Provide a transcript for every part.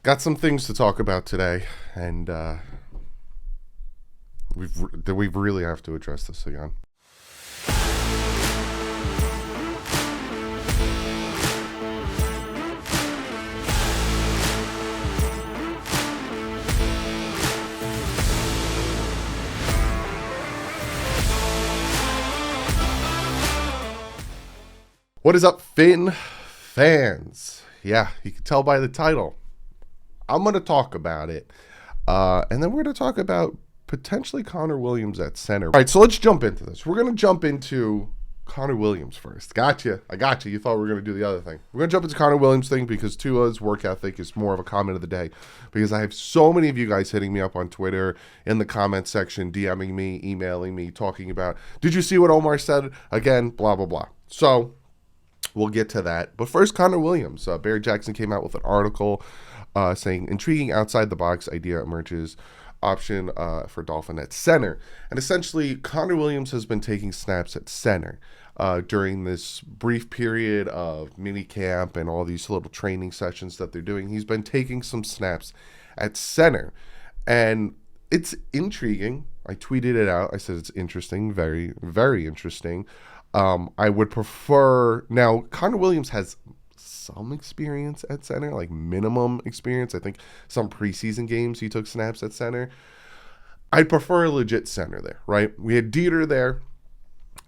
Got some things to talk about today, and we really have to address this again. What is up, Finn fans? Yeah, you can tell by the title. I'm going to talk about it. And then we're going to talk about potentially Connor Williams at center. All right, so let's jump into this. We're going to jump into Connor Williams first. Gotcha. I got you. You thought we were going to do the other thing. We're going to jump into Connor Williams thing because Tua's work ethic is more of a comment of the day. Because I have so many of you guys hitting me up on Twitter, in the comment section, DMing me, emailing me, talking about, did you see what Omar said? Again, blah, blah, blah. So we'll get to that. But first, Connor Williams. Barry Jackson came out with an article saying, intriguing outside-the-box idea emerges, option for Dolphin at center. And essentially, Connor Williams has been taking snaps at center during this brief period of mini camp and all these little training sessions that they're doing. He's been taking some snaps at center. And it's intriguing. I tweeted it out. I said it's interesting, very, very interesting. I would prefer, now Connor Williams has some experience at center, like minimum experience. I think some preseason games he took snaps at center. I'd prefer a legit center there, right? We had Dieter there,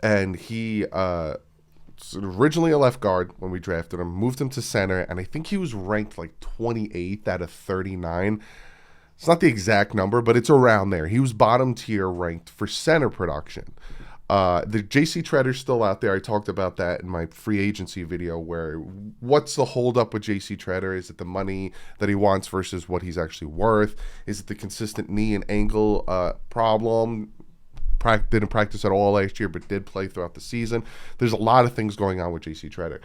and he originally a left guard when we drafted him, moved him to center, and I think he was ranked like 28th out of 39. It's not the exact number, but it's around there. He was bottom tier ranked for center production. The JC Tretter's still out there. I talked about that in my free agency video where what's the holdup with JC Tretter? Is it the money that he wants versus what he's actually worth? Is it the consistent knee and ankle problem? Didn't practice at all last year but did play throughout the season. There's a lot of things going on with JC Tretter.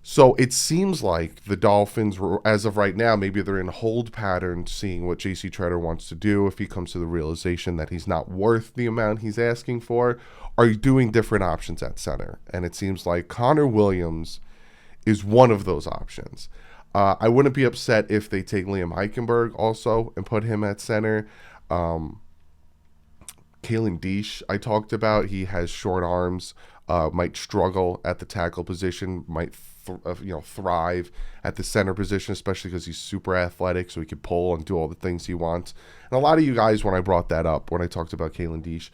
So it seems like the Dolphins, as of right now, maybe they're in hold pattern seeing what J.C. Tretter wants to do if he comes to the realization that he's not worth the amount he's asking for. Are you doing different options at center? And it seems like Connor Williams is one of those options. I wouldn't be upset if they take Liam Eichenberg also and put him at center. Kalen Diesch, I talked about. He has short arms, might struggle at the tackle position, might thrive at the center position, especially because he's super athletic, so he can pull and do all the things he wants. And a lot of you guys, when I brought that up, when I talked about Kalen Diesch,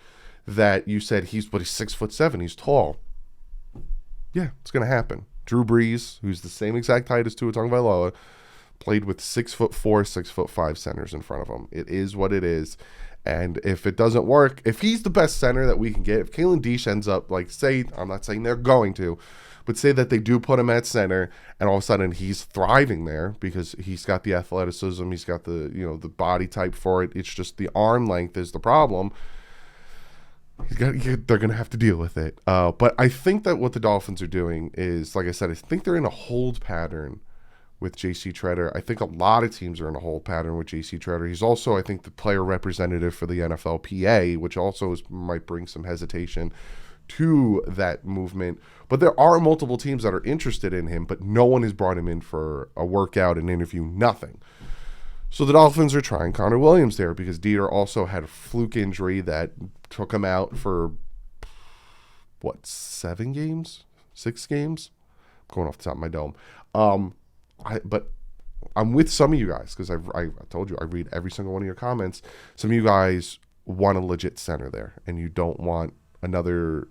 that you said he's 6'7", he's tall. Yeah, it's gonna happen. Drew Brees, who's the same exact height as Tua Tagovailoa, played with 6'4", 6'5" centers in front of him. It is what it is. And if it doesn't work, if he's the best center that we can get, if Kalen Diesch ends up, I'm not saying they're going to, but say that they do put him at center and all of a sudden he's thriving there because he's got the athleticism, he's got the the body type for it. It's just the arm length is the problem. They're going to have to deal with it. But I think that what the Dolphins are doing is, like I said, I think they're in a hold pattern with J.C. Tretter. I think a lot of teams are in a hold pattern with J.C. Tretter. He's also, I think, the player representative for the NFLPA, which also might bring some hesitation to that movement. But there are multiple teams that are interested in him, but no one has brought him in for a workout, an interview, nothing. So the Dolphins are trying Connor Williams there because Dieter also had a fluke injury that took him out for, 7 games? 6 games? I'm going off the top of my dome. But I'm with some of you guys because I told you I read every single one of your comments. Some of you guys want a legit center there, and you don't want another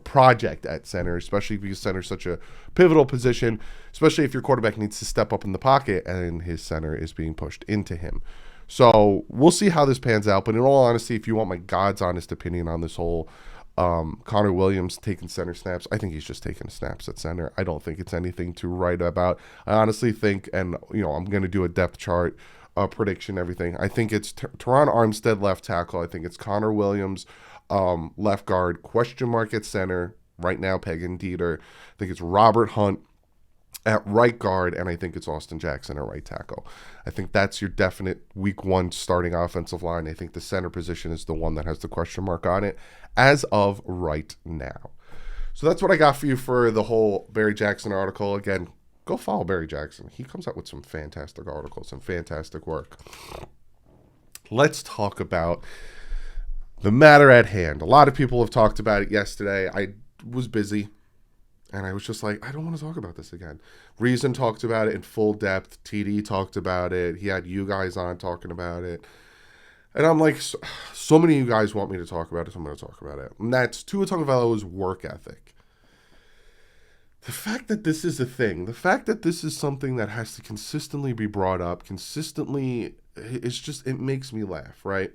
project at center, especially because center is such a pivotal position, especially if your quarterback needs to step up in the pocket and his center is being pushed into him. So we'll see how this pans out. But in all honesty, if you want my God's honest opinion on this whole Connor Williams taking center snaps, I think he's just taking snaps at center. I don't think it's anything to write about. I honestly think, and I'm going to do a depth chart prediction, everything. I think it's Teron Armstead left tackle. I think it's Connor Williams left guard, question mark at center. Right now, Pegan Dieter. I think it's Robert Hunt at right guard, and I think it's Austin Jackson at right tackle. I think that's your definite week one starting offensive line. I think the center position is the one that has the question mark on it as of right now. So that's what I got for you for the whole Barry Jackson article. Again, go follow Barry Jackson. He comes out with some fantastic articles and fantastic work. Let's talk about the matter at hand. A lot of people have talked about it yesterday. I was busy, and I was just like, I don't want to talk about this again. Reason talked about it in full depth. TD talked about it. He had you guys on talking about it. And I'm like, so many of you guys want me to talk about it, so I'm going to talk about it. And that's Tua Tagovailoa's work ethic. The fact that this is a thing, the fact that this is something that has to consistently be brought up, it makes me laugh, right?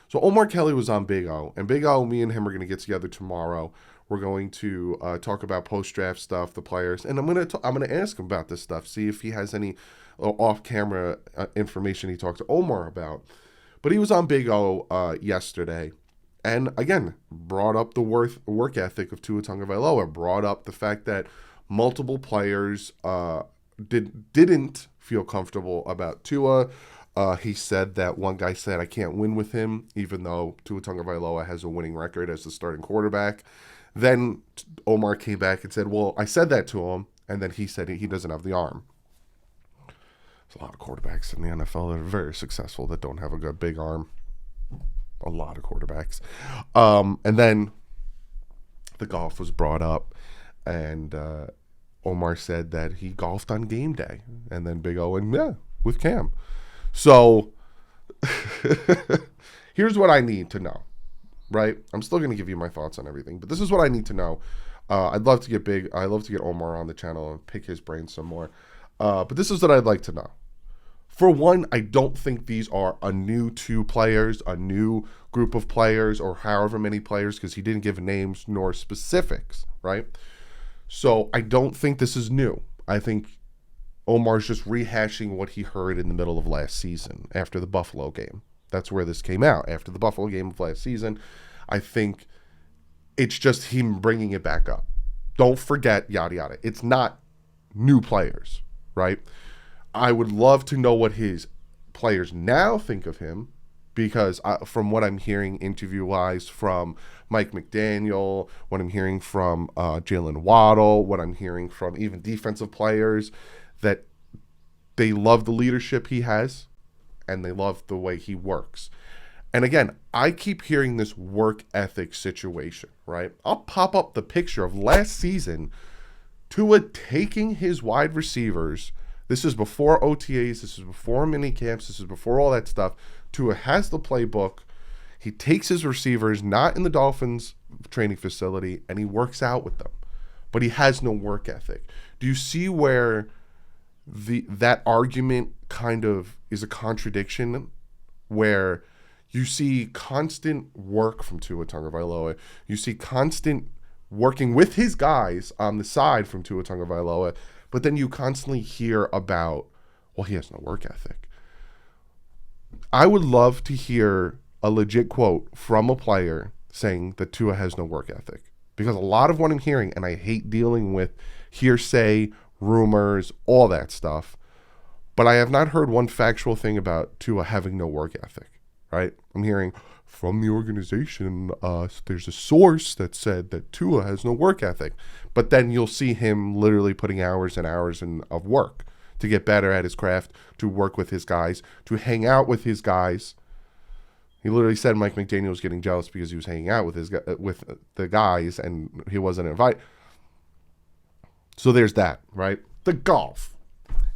So Omar Kelly was on Big O, and Big O, me and him are going to get together tomorrow. We're going to talk about post-draft stuff, the players, and I'm going to ask him about this stuff, see if he has any off-camera information he talked to Omar about. But he was on Big O yesterday, and again, brought up the work ethic of Tua Tagovailoa, brought up the fact that multiple players didn't feel comfortable about Tua. He said that one guy said, I can't win with him, even though Tua Tagovailoa has a winning record as the starting quarterback. Then Omar came back and said, well, I said that to him, and then he said he doesn't have the arm. There's a lot of quarterbacks in the NFL that are very successful that don't have a good big arm. A lot of quarterbacks. And then the golf was brought up, and Omar said that he golfed on game day. And then Big O, and yeah, with Cam. So here's what I need to know, right? I'm still going to give you my thoughts on everything, but this is what I need to know. I'd love to get Omar on the channel and pick his brain some more. But this is what I'd like to know. For one, I don't think these are a new two players, a new group of players, or however many players, because he didn't give names nor specifics, right? So I don't think this is new. I think Omar's just rehashing what he heard in the middle of last season after the Buffalo game. That's where this came out, after the Buffalo game of last season. I think it's just him bringing it back up. Don't forget, yada, yada. It's not new players, right? I would love to know what his players now think of him, because from what I'm hearing interview-wise from Mike McDaniel, what I'm hearing from Jalen Waddle, what I'm hearing from even defensive players, that they love the leadership he has and they love the way he works. And again, I keep hearing this work ethic situation, right? I'll pop up the picture of last season, Tua taking his wide receivers. This is before OTAs, this is before mini camps, this is before all that stuff. Tua has the playbook. He takes his receivers, not in the Dolphins training facility, and he works out with them. But he has no work ethic. Do you see where that argument kind of is a contradiction, where you see constant work from Tua Tagovailoa, you see constant working with his guys on the side from Tua Tagovailoa, but then you constantly hear about, well, he has no work ethic. I would love to hear a legit quote from a player saying that Tua has no work ethic, because a lot of what I'm hearing, and I hate dealing with hearsay, rumors, all that stuff, but I have not heard one factual thing about Tua having no work ethic, right? I'm hearing from the organization, there's a source that said that Tua has no work ethic, but then you'll see him literally putting hours and hours of work to get better at his craft, to work with his guys, to hang out with his guys. He literally said Mike McDaniel was getting jealous because he was hanging out with the guys and he wasn't invited. So there's that, right? The golf.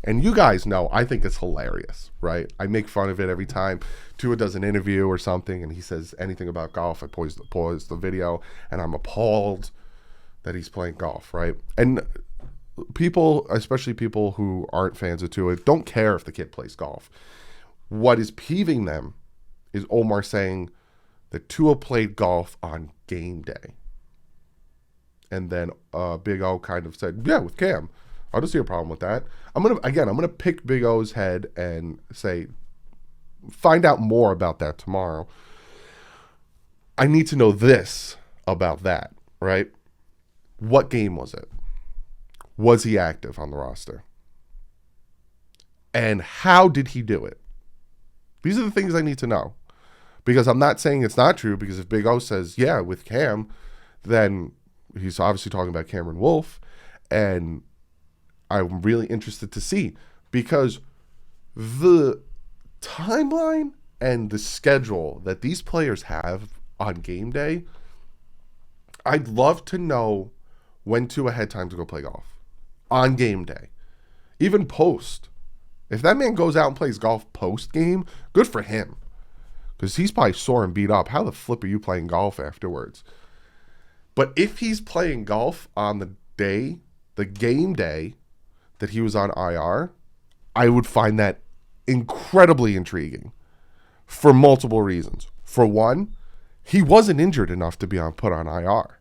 And you guys know, I think it's hilarious, right? I make fun of it every time Tua does an interview or something and he says anything about golf. I pause the video and I'm appalled that he's playing golf, right? And people, especially people who aren't fans of Tua, don't care if the kid plays golf. What is peeving them is Omar saying that Tua played golf on game day. And then Big O kind of said, yeah, with Cam. I don't see a problem with that. I'm gonna pick Big O's head and say, find out more about that tomorrow. I need to know this about that, right? What game was it? Was he active on the roster? And how did he do it? These are the things I need to know. Because I'm not saying it's not true, because if Big O says, yeah, with Cam, then he's obviously talking about Cameron Wolfe. And I'm really interested to see, because the timeline and the schedule that these players have on game day, I'd love to know when Tua had time to go play golf on game day, even post. If that man goes out and plays golf post game, good for him, because he's probably sore and beat up. How the flip are you playing golf afterwards? But if he's playing golf on the day, the game day that he was on IR, I would find that incredibly intriguing for multiple reasons. For one, he wasn't injured enough to be put on IR.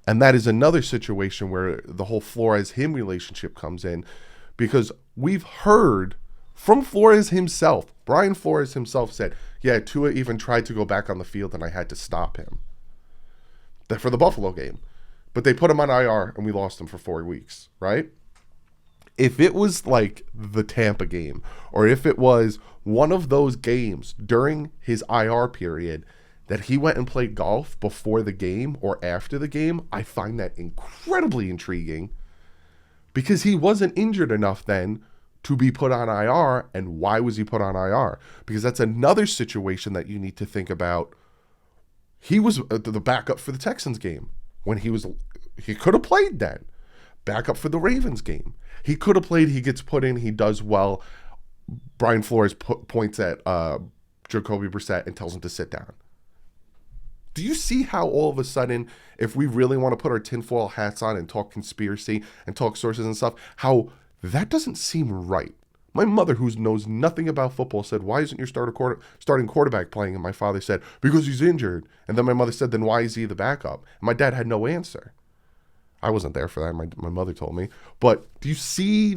And that is another situation where the whole Flores-him relationship comes in, because we've heard from Flores himself, Brian Flores himself said, yeah, Tua even tried to go back on the field and I had to stop him. That for the Buffalo game. But they put him on IR and we lost him for 4 weeks, right? If it was like the Tampa game, or if it was one of those games during his IR period that he went and played golf before the game or after the game, I find that incredibly intriguing, because he wasn't injured enough then to be put on IR. And why was he put on IR? Because that's another situation that you need to think about. He was the backup for the Texans game when he could have played then. Backup for the Ravens game. He could have played. He gets put in. He does well. Brian Flores points at Jacoby Brissett and tells him to sit down. Do you see how all of a sudden, if we really want to put our tinfoil hats on and talk conspiracy and talk sources and stuff, how that doesn't seem right? My mother, who knows nothing about football, said, why isn't your starting quarterback playing? And my father said, because he's injured. And then my mother said, then why is he the backup? And my dad had no answer. I wasn't there for that. My mother told me. But do you see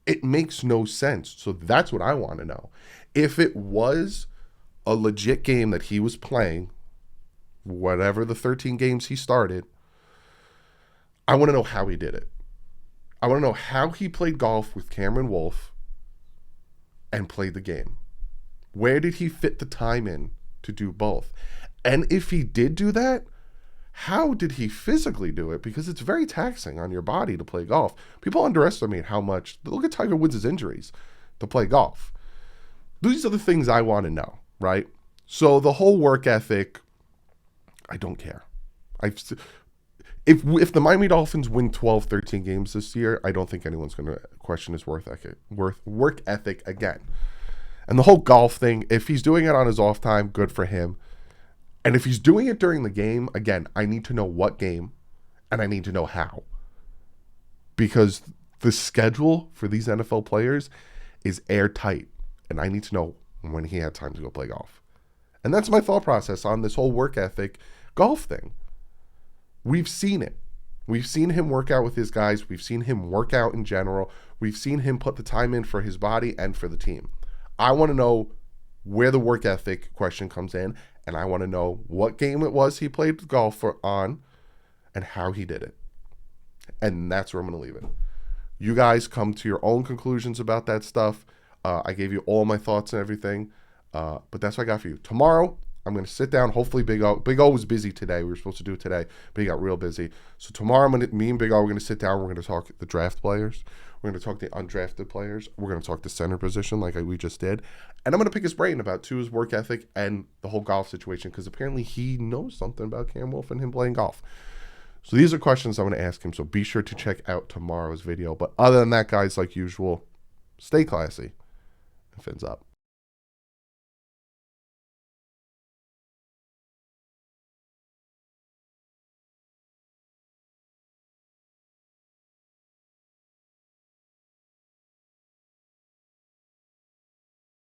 it makes no sense. So that's what I want to know. If it was a legit game that he was playing, whatever the 13 games he started, I want to know how he did it. I want to know how he played golf with Cameron Wolfe and played the game. Where did he fit the time in to do both? And if he did do that, how did he physically do it? Because it's very taxing on your body to play golf. People underestimate how much. Look at Tiger Woods' injuries to play golf. These are the things I want to know, right? So the whole work ethic, I don't care. If the Miami Dolphins win 12, 13 games this year, I don't think anyone's going to question his work ethic again. And the whole golf thing, if he's doing it on his off time, good for him. And if he's doing it during the game, again, I need to know what game and I need to know how. Because the schedule for these NFL players is airtight. And I need to know when he had time to go play golf. And that's my thought process on this whole work ethic golf thing. We've seen it. We've seen him work out with his guys. We've seen him work out in general. We've seen him put the time in for his body and for the team. I want to know where the work ethic question comes in, and I want to know what game it was he played golf on and how he did it. And that's where I'm going to leave it. You guys come to your own conclusions about that stuff. I gave you all my thoughts and everything, but that's what I got for you. Tomorrow, I'm going to sit down. Hopefully, Big O was busy today. We were supposed to do it today, but he got real busy. So tomorrow, me and Big O, we're going to sit down. We're going to talk the draft players. We're going to talk the undrafted players. We're going to talk the center position like we just did. And I'm going to pick his brain about Tua's work ethic and the whole golf situation, because apparently he knows something about Cam Wolfe and him playing golf. So these are questions I'm going to ask him. So be sure to check out tomorrow's video. But other than that, guys, like usual, stay classy and fins up.